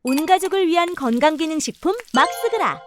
온 가족을 위한 건강기능식품 막스그라.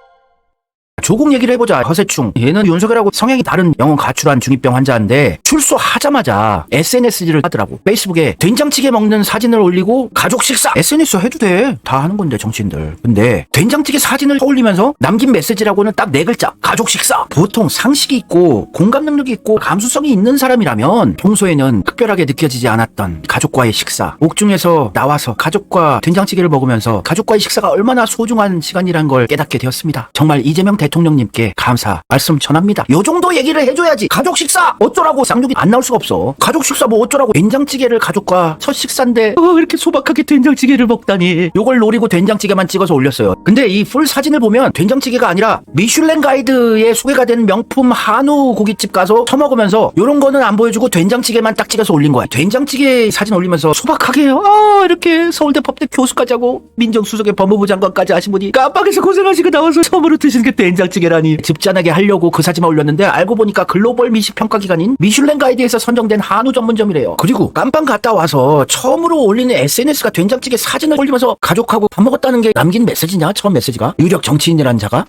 조국 얘기를 해보자. 허세충. 얘는 윤석열하고 성향이 다른 영혼 가출한 중2병 환자인데 출소하자마자 SNS를 하더라고. 페이스북에 된장찌개 먹는 사진을 올리고 가족 식사. SNS 해도 돼. 다 하는 건데 정치인들. 근데 된장찌개 사진을 올리면서 남긴 메시지라고는 딱 4글자. 가족 식사. 보통 상식이 있고 공감 능력이 있고 감수성이 있는 사람이라면 평소에는 특별하게 느껴지지 않았던 가족과의 식사. 옥중에서 나와서 가족과 된장찌개를 먹으면서 가족과의 식사가 얼마나 소중한 시간이란 걸 깨닫게 되었습니다. 정말 이재명 대통령님께 감사 말씀 전합니다. 요 정도 얘기를 해줘야지. 가족 식사 어쩌라고 쌍욕이 안 나올 수가 없어. 가족 식사 뭐 어쩌라고. 된장찌개를 가족과 첫 식사인데 이렇게 소박하게 된장찌개를 먹다니. 요걸 노리고 된장찌개만 찍어서 올렸어요. 근데 이 풀 사진을 보면 된장찌개가 아니라 미슐랭 가이드에 소개가 된 명품 한우 고깃집 가서 처먹으면서 요런 거는 안 보여주고 된장찌개만 딱 찍어서 올린 거야. 된장찌개 사진 올리면서 소박하게 이렇게 서울대 법대 교수까지 하고 민정수석의 법무부 장관까지 하신 분이 깜빡해서 고생하시고 나와서 처음으로 드시는 게 된장찌개라니. 집짠하게 하려고 그 사진만 올렸는데 알고 보니까 글로벌 미식평가기관인 미슐랭 가이드에서 선정된 한우 전문점이래요. 그리고 깜빵 갔다 와서 처음으로 올리는 SNS가 된장찌개 사진을 올리면서 가족하고 밥 먹었다는 게 남긴 메시지냐? 처음 메시지가? 유력 정치인이라는 자가?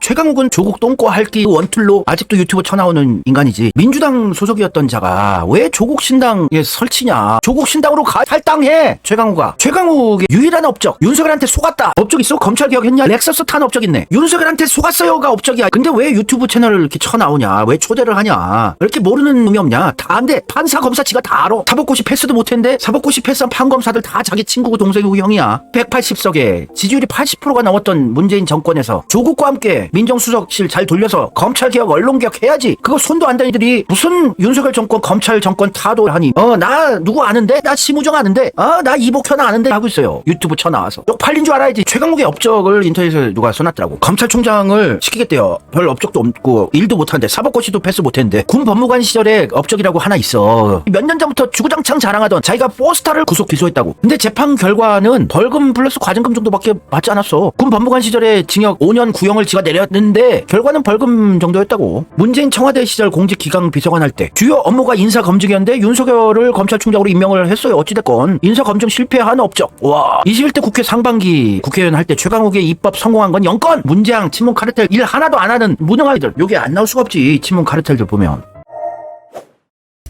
최강욱은 조국 똥꼬 핥기 원툴로 아직도 유튜브 쳐나오는 인간이지. 민주당 소속이었던 자가 왜 조국 신당에 설치냐. 조국 신당으로 탈당해. 최강욱의 유일한 업적. 윤석열한테 속았다. 업적 있어? 검찰 개혁했냐? 렉서스 탄 업적 있네. 윤석열한테 속았어요가 업적이야. 근데 왜 유튜브 채널을 이렇게 쳐나오냐. 왜 초대를 하냐. 왜 이렇게 모르는 놈이 없냐. 다 안 돼. 판사 검사 지가 다 알아. 사법고시 패스도 못했는데 사법고시 패스한 판검사들 다 자기 친구고 동생이고 형이야. 180석에 지지율이 80%가 넘었던 문재인 정권에서 조국과 함께 민정수석실 잘 돌려서 검찰개혁 언론개혁 해야지. 그거 손도 안 대는 이들이 무슨 윤석열 정권 검찰 정권 타도하니 나 누구 아는데? 나 심우정 아는데? 나 이복현 아는데? 하고 있어요. 유튜브 쳐나와서 쪽팔린 줄 알아야지. 최강욱의 업적을 인터넷에 누가 써놨더라고. 검찰총장을 시키겠대요. 별 업적도 없고 일도 못하는데 사법고시도 패스 못했는데 군 법무관 시절에 업적이라고 하나 있어. 몇 년 전부터 주구장창 자랑하던 자기가 포스타를 구속 기소했다고. 근데 재판 결과는 벌금 플러스 과징금 정도밖에 받지 않았어. 군 법무관 시절에 징역 5년 구형을 지가 내렸는데 결과는 벌금 정도였다고. 문재인 청와대 시절 공직기강 비서관 할 때 주요 업무가 인사검증이었는데 윤석열을 검찰총장으로 임명을 했어요. 어찌됐건 인사검증 실패한 업적. 와. 21대 국회 상반기 국회의원 할 때 최강욱의 입법 성공한 건 0건. 문재양 친문 카르텔 일 하나도 안 하는 무능아이들. 요게 안 나올 수가 없지. 친문 카르텔들 보면.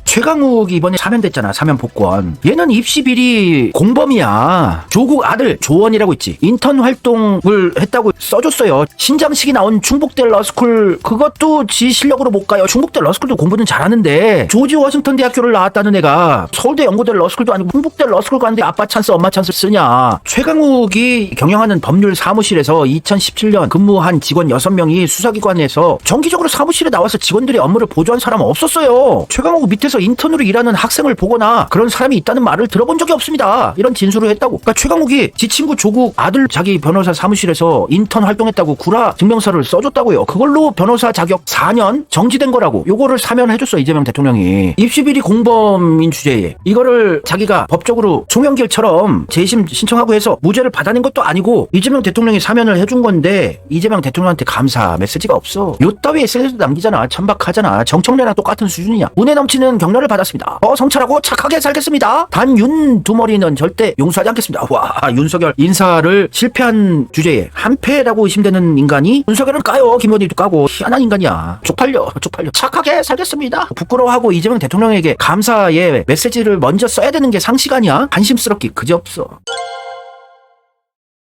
최강욱이 이번에 사면됐잖아. 사면 복권. 얘는 입시 비리 공범이야. 조국 아들 조원이라고 있지. 인턴 활동을 했다고 써줬어요. 신장식이 나온 충북대 러스쿨 그것도 지 실력으로 못 가요. 충북대 러스쿨도 공부는 잘하는데 조지 워싱턴 대학교를 나왔다는 애가 서울대 연고대 러스쿨도 아니고 충북대 러스쿨 가는데 아빠 찬스 엄마 찬스 쓰냐. 최강욱이 경영하는 법률 사무실에서 2017년 근무한 직원 6명이 수사기관에서 정기적으로 사무실에 나와서 직원들의 업무를 보조한 사람은 없었어요. 최강욱 밑에서 인턴으로 일하는 학생을 보거나 그런 사람이 있다는 말을 들어본 적이 없습니다. 이런 진술을 했다고. 그러니까 최강욱이 지 친구 조국 아들 자기 변호사 사무실에서 인턴 활동했다고 구라 증명서를 써줬다고요. 그걸로 변호사 자격 4년 정지된 거라고. 요거를 사면해줬어 이재명 대통령이. 입시비리 공범인 주제에 이거를 자기가 법적으로 송영길처럼 재심 신청하고 해서 무죄를 받아낸 것도 아니고 이재명 대통령이 사면을 해준 건데 이재명 대통령한테 감사 메시지가 없어. 요 따위 SNS도 남기잖아. 천박하잖아. 정청래랑 똑같은 수준이야. 운에 넘치는 격려를 받았습니다. 성찰하고 착하게 살겠습니다. 단 윤 두 머리는 절대 용서하지 않겠습니다. 와, 윤석열 인사를 실패한 주제에 한패라고 의심되는 인간이 윤석열을 까요. 김건희도 까고. 희한한 인간이야. 쪽팔려. 착하게 살겠습니다. 부끄러워하고 이재명 대통령에게 감사의 메시지를 먼저 써야 되는 게 상식 아니야? 한심스럽기 그지없어.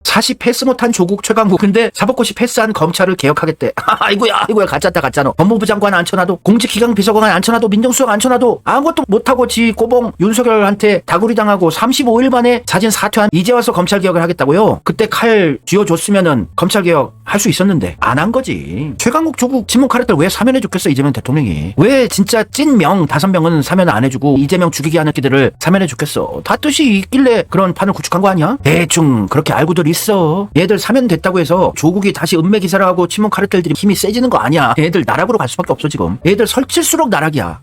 사시 패스 못한 조국 최강욱. 근데 사법고시 패스한 검찰을 개혁하겠대. 아이고야 가짜다. 법무부 장관 앉혀놔도 공직기강 비서관 앉혀놔도 민정수석 앉혀놔도 아무것도 못하고 지 꼬봉 윤석열한테 다구리 당하고 35일 만에 자진 사퇴한 이제 와서 검찰개혁을 하겠다고요. 그때 칼 쥐어줬으면은 검찰개혁 할 수 있었는데 안 한 거지. 최강욱 조국 친문 카르텔 왜 사면해줬겠어 이재명 대통령이. 왜 진짜 찐명 5명은 사면 안 해주고 이재명 죽이게 하는 끼들을 사면해줬겠어. 다 뜻이 있길래 그런 판을 구축한 거 아니야? 대충 그렇게 알고들 있어. 얘들 사면됐다고 해서 조국이 다시 은매 기사를 하고 친문 카르텔들이 힘이 세지는 거 아니야. 얘들 나락으로 갈 수밖에 없어 지금. 얘들 설칠수록 나락이야.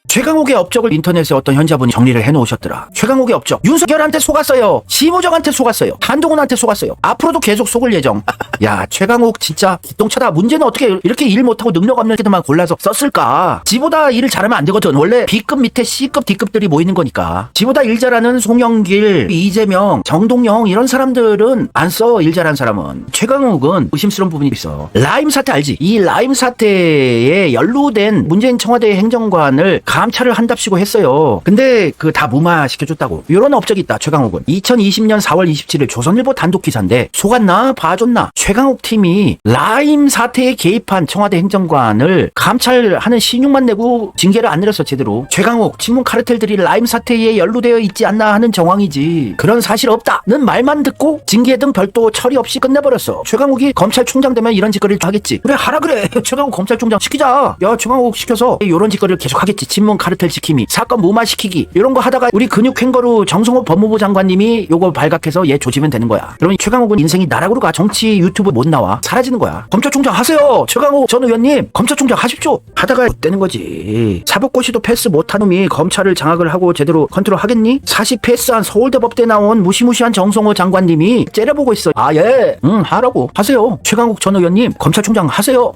최강욱의 업적을 인터넷에 어떤 현자분이 정리를 해놓으셨더라. 최강욱의 업적. 윤석열한테 속았어요. 심우정한테 속았어요. 한동훈한테 속았어요. 앞으로도 계속 속을 예정. 야, 최강욱 진짜 기똥차다. 문제는 어떻게 이렇게 일 못하고 능력 없는 애들만 골라서 썼을까? 지보다 일을 잘하면 안 되거든. 원래 B급 밑에 C급, D급들이 모이는 거니까. 지보다 일 잘하는 송영길, 이재명, 정동영 이런 사람들은 안 써. 일 잘하는 사람은. 최강욱은 의심스러운 부분이 있어. 라임 사태 알지? 이 라임 사태에 연루된 문재인 청와대 행정관을 감찰을 한답시고 했어요. 근데 그 다 무마시켜줬다고. 이런 업적이 있다. 최강욱은 2020년 4월 27일 조선일보 단독 기사인데 속았나 봐줬나. 최강욱 팀이 라임 사태에 개입한 청와대 행정관을 감찰하는 신용만 내고 징계를 안 내렸어. 제대로. 최강욱 친문 카르텔들이 라임 사태에 연루되어 있지 않나 하는 정황이지. 그런 사실 없다는 말만 듣고 징계 등 별도 처리 없이 끝내버렸어. 최강욱이 검찰총장 되면 이런 짓거리를 하겠지. 그래 하라 그래. 최강욱 검찰총장 시키자. 야, 최강욱 시켜서 이런 짓거리를 계속 하겠지. 친문 카르텔 지킴이, 사건 무마시키기 이런 거 하다가 우리 근육행거로 정성호 법무부 장관님이 요거 발각해서 얘 조지면 되는 거야. 그러면 최강욱은 인생이 나락으로 가. 정치 유튜브 못 나와. 사라지는 거야. 검찰총장 하세요. 최강욱 전 의원님 검찰총장 하십시오. 하다가 되는 거지. 사법고시도 패스 못한 놈이 검찰을 장악을 하고 제대로 컨트롤 하겠니? 40 패스한 서울대법대 나온 무시무시한 정성호 장관님이 째려보고 있어. 아 예. 하라고. 하세요. 최강욱 전 의원님 검찰총장 하세요.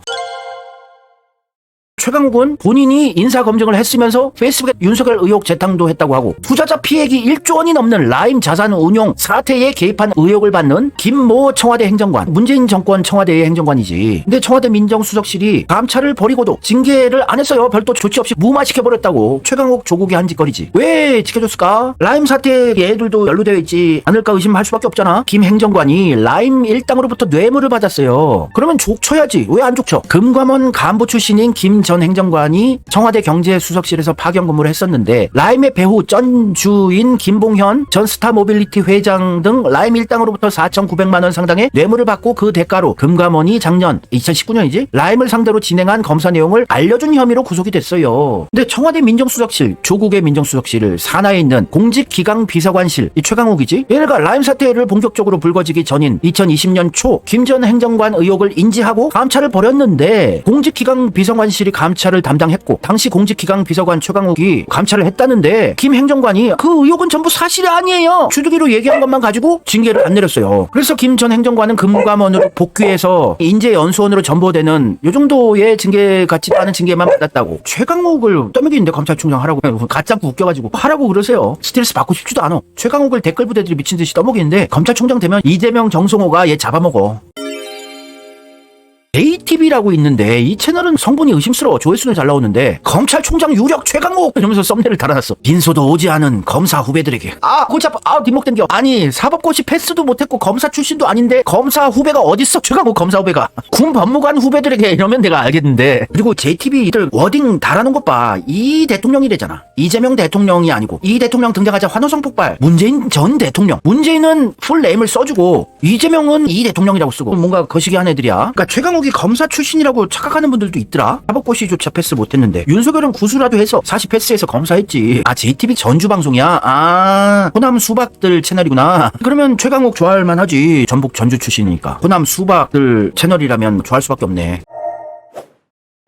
최강욱은 본인이 인사검증을 했으면서 페이스북에 윤석열 의혹 재탕도 했다고 하고 투자자 피해액이 1조 원이 넘는 라임 자산 운용 사태에 개입한 의혹을 받는 김모 청와대 행정관, 문재인 정권 청와대의 행정관이지. 근데 청와대 민정수석실이 감찰을 벌이고도 징계를 안 했어요. 별도 조치 없이 무마시켜버렸다고. 최강욱 조국이 한 짓거리지. 왜 지켜줬을까? 라임 사태에 애들도 연루되어 있지 않을까 의심할 수밖에 없잖아. 김 행정관이 라임 일당으로부터 뇌물을 받았어요. 그러면 족쳐야지. 왜 안 족쳐? 금감원 간부 출신인 김 전 행정관이 청와대 경제수석실에서 파견 근무를 했었는데 라임의 배후 전주인 김봉현 전 스타모빌리티 회장 등 라임 일당으로부터 4,900만 원 상당의 뇌물을 받고 그 대가로 금감원이 작년 2019년이지 라임을 상대로 진행한 검사 내용을 알려준 혐의로 구속이 됐어요. 근데 청와대 민정수석실, 조국의 민정수석실 산하에 있는 공직기강비서관실 이 최강욱이지. 얘네가 라임 사태를 본격적으로 불거지기 전인 2020년 초 김 전 행정관 의혹을 인지하고 감찰을 벌였는데 공직기강비서관실이 감찰을 담당했고 당시 공직기강 비서관 최강욱이 감찰을 했다는데 김 행정관이 그 의혹은 전부 사실이 아니에요. 주둥이로 얘기한 것만 가지고 징계를 안 내렸어요. 그래서 김 전 행정관은 금감원으로 복귀해서 인재연수원으로 전보되는 요 정도의 징계 같지도 않은 징계만 받았다고. 최강욱을 떠먹이는데 검찰총장 하라고 가짜고 웃겨가지고 하라고 그러세요. 스트레스 받고 싶지도 않아. 최강욱을 댓글 부대들이 미친듯이 떠먹이는데 검찰총장 되면 이재명 정성호가 얘 잡아먹어. JTB라고 있는데 이 채널은 성분이 의심스러워. 조회수는 잘 나오는데 검찰총장 유력 최강욱 이러면서 썸네일을 달아놨어. 빈소도 오지 않은 검사 후배들에게 골치 아파. 뒷목 땡겨. 아니 사법고시 패스도 못했고 검사 출신도 아닌데 검사 후배가 어딨어. 최강욱 검사 후배가 군 법무관 후배들에게 이러면 내가 알겠는데. 그리고 JTB 이들 워딩 달아놓은 것 봐. 이 대통령이래잖아. 이재명 대통령이 아니고 이 대통령 등장하자 환호성 폭발. 문재인 전 대통령. 문재인은 풀네임을 써주고 이재명은 이 대통령이라고 쓰고 뭔가 거시기한 애들이야. 그러니까 최강욱 검사 출신이라고 착각하는 분들도 있더라. 사법고시조차 패스 못했는데 윤석열은 구수라도 해서 40 패스해서 검사했지. JTB 전주 방송이야. 호남 수박들 채널이구나. 그러면 최강욱 좋아할 만하지. 전북 전주 출신이니까. 호남 수박들 채널이라면 좋아할 수밖에 없네.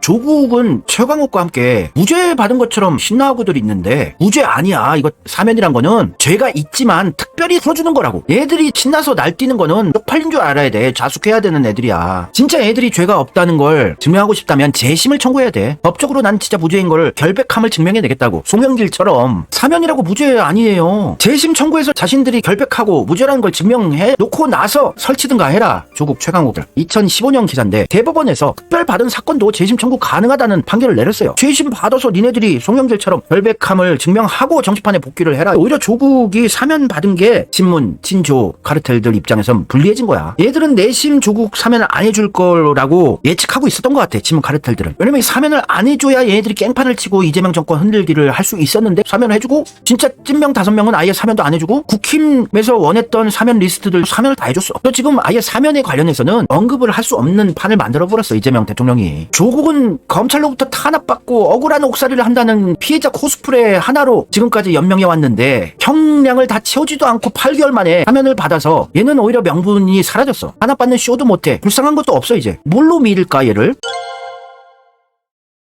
조국은 최강욱과 함께 무죄 받은 것처럼 신나하고들 있는데 무죄 아니야. 이거 사면이란 거는 죄가 있지만 특별히 풀어주는 거라고. 얘들이 신나서 날뛰는 거는 쪽팔린 줄 알아야 돼. 자숙해야 되는 애들이야. 진짜 애들이 죄가 없다는 걸 증명하고 싶다면 재심을 청구해야 돼. 법적으로 난 진짜 무죄인 걸 결백함을 증명해내겠다고. 송영길처럼 사면이라고 무죄 아니에요. 재심 청구해서 자신들이 결백하고 무죄라는 걸 증명해 놓고 나서 설치든가 해라. 조국 최강욱들. 2015년 기사인데 대법원에서 특별 받은 사건도 재심 청구 가능하다는 판결을 내렸어요. 재심 받아서 니네들이 송영길처럼 결백함을 증명하고 정치판에 복귀를 해라. 오히려 조국이 사면 받은 게 친문, 친조, 카르텔들 입장에선 불리해진 거야. 얘들은 내심 조국 사면을 안 해줄 거라고 예측하고 있었던 것 같아. 친문 카르텔들은. 왜냐면 사면을 안 해줘야 얘네들이 깽판을 치고 이재명 정권 흔들기를 할 수 있었는데 사면을 해주고 진짜 찐명 5명은 아예 사면도 안 해주고 국힘에서 원했던 사면 리스트들 사면을 다 해줬어. 또 지금 아예 사면에 관련해서는 언급을 할 수 없는 판을 만들어버렸어. 이재명 대통령이. 조국은 검찰로부터 탄압받고 억울한 옥살이를 한다는 피해자 코스프레 하나로 지금까지 연명해 왔는데 형량을 다 채우지도 않고 8개월 만에 사면을 받아서 얘는 오히려 명분이 사라졌어. 탄압받는 쇼도 못해. 불쌍한 것도 없어 이제. 뭘로 밀을까 얘를?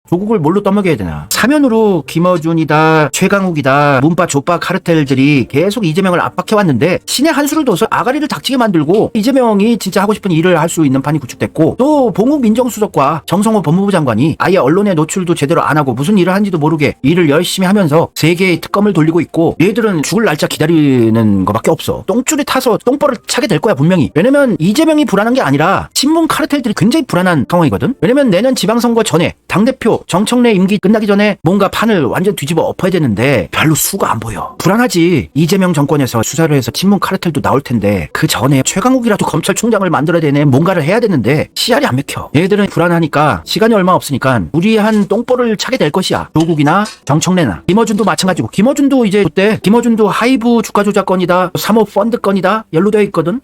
조국을 뭘로 떠먹여야 되나. 사면으로 김어준이다, 최강욱이다, 문파 조파 카르텔들이 계속 이재명을 압박해왔는데 신의 한 수를 둬서 아가리를 닥치게 만들고 이재명이 진짜 하고 싶은 일을 할 수 있는 판이 구축됐고, 또 봉욱 민정수석과 정성호 법무부 장관이 아예 언론에 노출도 제대로 안 하고 무슨 일을 하는지도 모르게 일을 열심히 하면서 세계의 특검을 돌리고 있고, 얘들은 죽을 날짜 기다리는 거밖에 없어. 똥줄에 타서 똥벌을 차게 될 거야 분명히. 왜냐면 이재명이 불안한 게 아니라 친문 카르텔들이 굉장히 불안한 상황이거든. 왜냐면 내년 지방선거 전에 당대표 정청래 임기 끝나기 전에 뭔가 판을 완전 뒤집어 엎어야 되는데 별로 수가 안 보여. 불안하지. 이재명 정권에서 수사를 해서 친문 카르텔도 나올 텐데 그 전에 최강욱이라도 검찰총장을 만들어야 되네. 뭔가를 해야 되는데 씨알이 안 맥혀. 얘들은 불안하니까 시간이 얼마 없으니까 무리한 똥볼을 차게 될 것이야. 조국이나 정청래나 김어준도 마찬가지고, 김어준도 이제 그때 김어준도 하이브 주가 조작 건이다, 3호 펀드 건이다 연루되어 있거든.